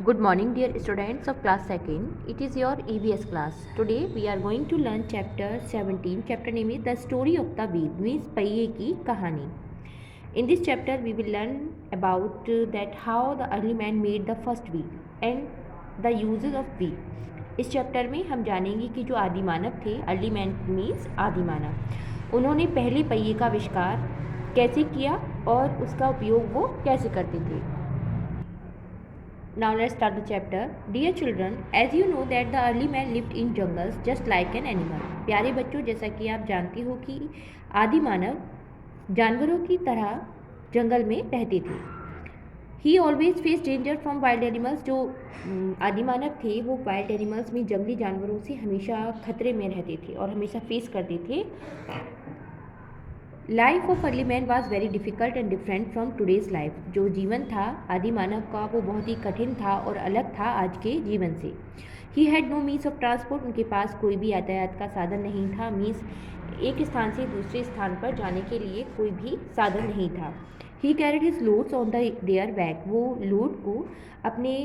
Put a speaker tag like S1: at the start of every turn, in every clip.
S1: Good morning, dear students of class 2nd. It is your EVS class. Today we are going to learn chapter 17. Chapter name is The Story of the Wheel, means पहिए की कहानी. In this chapter we will learn about that how the early man made the first wheel and the uses of wheel. इस chapter में हम जानेंगे कि जो आदि मानव थे, अर्ली मैन मीन्स आदि मानव, उन्होंने पहले पहिए का आविष्कार कैसे किया और उसका उपयोग वो कैसे करते थे. Now let's start the chapter. Dear children, as you know that the early man lived in jungles just like an animal. प्यारे बच्चों, जैसा कि आप जानते हो कि आदि मानव जानवरों की तरह जंगल में रहते थे. He always faced danger from wild animals. जो आदि मानव थे वो वाइल्ड एनिमल्स में जंगली जानवरों से हमेशा खतरे में रहते थे और हमेशा फेस करते थे. Life of early man was very difficult and different from today's life. जो जीवन था आदि मानव का वो बहुत ही कठिन था और अलग था आज के जीवन से. He had no means of transport. उनके पास कोई भी यातायात का साधन नहीं था. मीन्स एक स्थान से दूसरे स्थान पर जाने के लिए कोई भी साधन नहीं था. He carried his loads on their back. वो लोड को अपने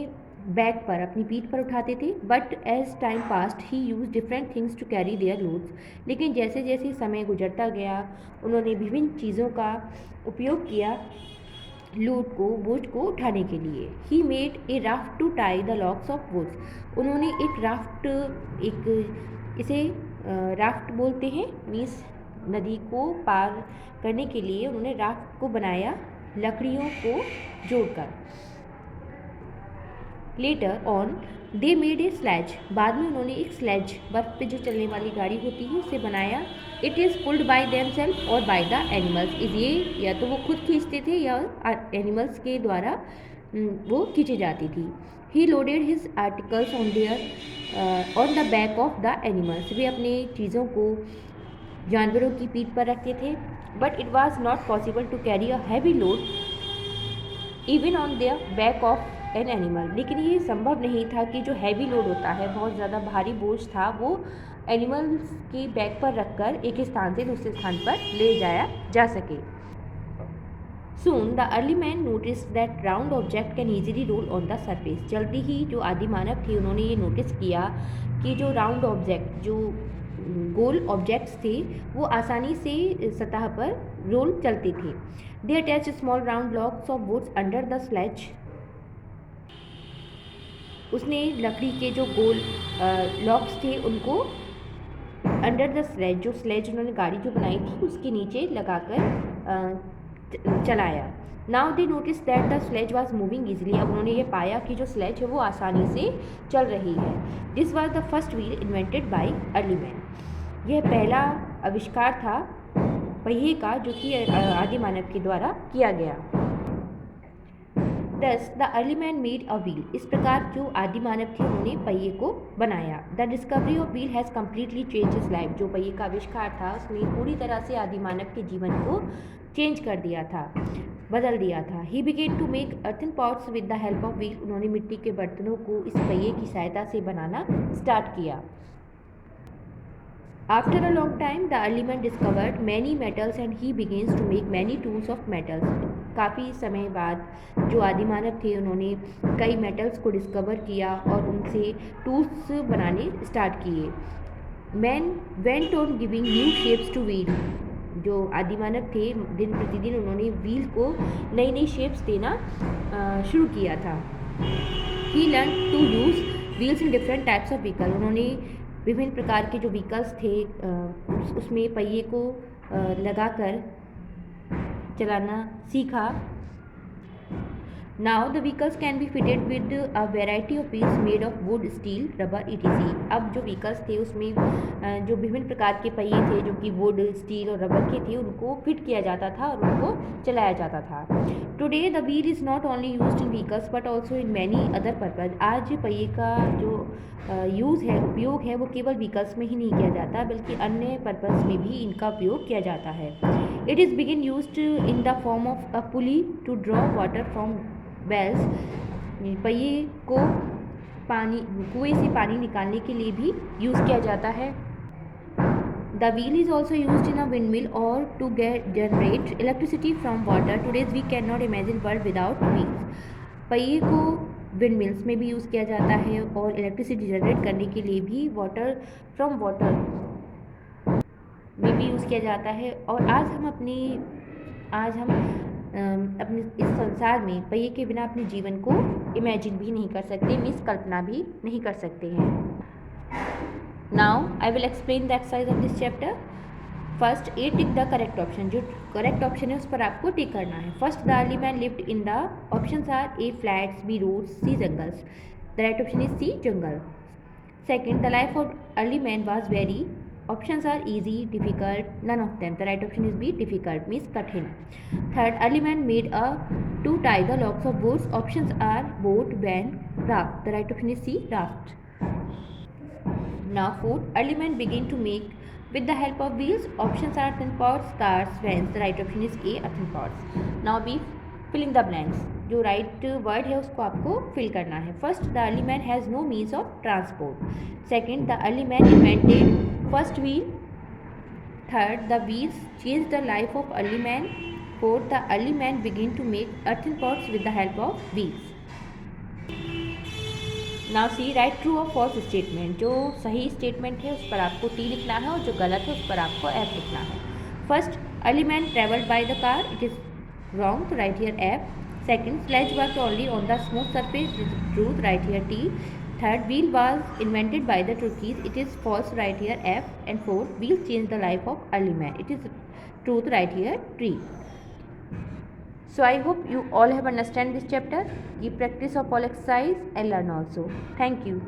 S1: बैक पर, अपनी पीठ पर उठाते थे. But as time passed he used different things to carry their loads. लेकिन जैसे जैसे समय गुजरता गया उन्होंने विभिन्न चीज़ों का उपयोग किया लोड को, बोझ को उठाने के लिए. He made a raft to tie the logs of woods. उन्होंने एक राफ्ट, इसे राफ्ट बोलते हैं, मीन्स नदी को पार करने के लिए उन्होंने राफ्ट को बनाया लकड़ियों को जोड़कर. Later on they made a sledge. बाद में उन्होंने एक स्लेज, बर्फ़ पे जो चलने वाली गाड़ी होती है, उसे बनाया. It is pulled bye them self और बाय द एनिमल्स. ये या तो वो खुद खींचते थे या एनिमल्स के द्वारा वो खींची जाती थी. He loaded his articles on the back of the animals. वे अपने चीज़ों को जानवरों की पीठ पर रखते थे. But it was not possible to carry a heavy load even on the back of an animal. लेकिन ये संभव नहीं था कि जो हैवी लोड होता है, बहुत ज़्यादा भारी बोझ था, वो एनिमल्स की बैक पर रखकर एक स्थान से दूसरे स्थान पर ले जाया जा सके. Soon the early man noticed that round object can easily roll on the surface. जल्दी ही जो आदि मानव थे उन्होंने ये नोटिस किया कि जो राउंड ऑब्जेक्ट, जो गोल ऑब्जेक्ट्स थे, वो आसानी से सतह पर रोल चलते थे. They attached small round blocks of wood under the sledge. उसने लकड़ी के जो गोल लॉक्स थे उनको अंडर द स्लेज, जो स्लेज उन्होंने गाड़ी जो बनाई थी उसके नीचे लगाकर चलाया. Now they notice that the sledge was moving easily. अब उन्होंने ये पाया कि जो स्लेज है वो आसानी से चल रही है. This was the first wheel invented by early man. यह पहला आविष्कार था पहिए का जो कि आदि मानव के द्वारा किया गया. Thus the early man made a wheel. इस प्रकार जो आदि मानव थे उन्होंने पहिए को बनाया. The discovery of wheel has completely changed his life. जो पहिए का आविष्कार था उसने पूरी तरह से आदि मानव के जीवन को चेंज कर दिया था, बदल दिया था. He began to make earthen pots with the help of wheel. उन्होंने मिट्टी के बर्तनों को इस पहिए की सहायता से बनाना स्टार्ट किया. After a long time, the early man discovered many metals and he begins to make many tools of metals. काफ़ी समय बाद जो आदि मानव थे उन्होंने कई मेटल्स को डिस्कवर किया और उनसे टूल्स बनाने स्टार्ट किए. Man went on giving new shapes two wheel. जो आदि मानव थे दिन प्रतिदिन उन्होंने व्हील को नई नई शेप्स देना शुरू किया था. He learn to use wheels in different types of vehicle. उन्होंने विभिन्न प्रकार के जो व्हीकल्स थे उसमें पहिए को लगाकर चलाना सीखा. Now the vehicles can be fitted with a variety of wheels made of would, steel, rubber, etc. अब जो व्हीकल्स थे उसमें जो विभिन्न प्रकार के पहिए थे जो कि वुड, स्टील और रबर के थे उनको फिट किया जाता था और उनको चलाया जाता था. Today the wheel is not only used in vehicles but also in many other purpose. आज पहिए का जो यूज़ है, उपयोग है, वो केवल व्हीकल्स में ही नहीं किया जाता बल्कि अन्य पर्पज़ में भी इनका उपयोग किया जाता है. इट इज़ बिगिन used in the form of a pulley to draw water from wells. पहिए को कुएं से पानी निकालने के लिए भी यूज़ किया जाता है. The wheel is also used in a windmill और to generate electricity from water. Todays we can not imagine world without wheels. पहिए को विंड मिल्स में भी यूज़ किया जाता है और इलेक्ट्रिसिटी जनरेट करने के लिए भी वाटर फ्रॉम वाटर में भी यूज़ किया जाता है। और आज हम अपने इस संसार में पहिए के बिना अपने जीवन को इमेजिन भी नहीं कर सकते, मीन्स कल्पना भी नहीं कर सकते हैं। Now I will explain the exercise of this chapter. First A tick the correct option, जो करेक्ट ऑप्शन है उस पर आपको टिक करना है। First the early man lived in the, options are A flats, B roads, C jungles. The right option is C jungle. Second the life of early man was very, options are easy, difficult, none of them. The right option is B, difficult, means कठिन. Third, early man made a to tie the logs of woods. Options are boat, van, raft. The right option is C, raft. Now fourth, early man began to make with the help of wheels. Options are earthen pots, cars, vans. The right option is A, earthen pots. Now B, fill in the blanks. जो right word है उसको आपको fill करना है। First, the early man has no means of transport. Second, the early man invented first wheel. Third, the wheels change the life of early man. Fourth, the early man begin to make earthen pots with the help of wheels. Now C, write true और false statement. जो सही statement है उस पर आपको T लिखना है और जो गलत है उस पर आपको एफ लिखना है। First, early man travelled by the car, it is wrong, तो write here F. Second, sledge worked only on the smooth surface, truth, right here T. Third, wheel was invented by the turkeys, it is false, right here F. And fourth, wheels changed the life of early man, it is truth, right here T. So I hope you all have understand this chapter. Give practice of all exercise and learn also. Thank you.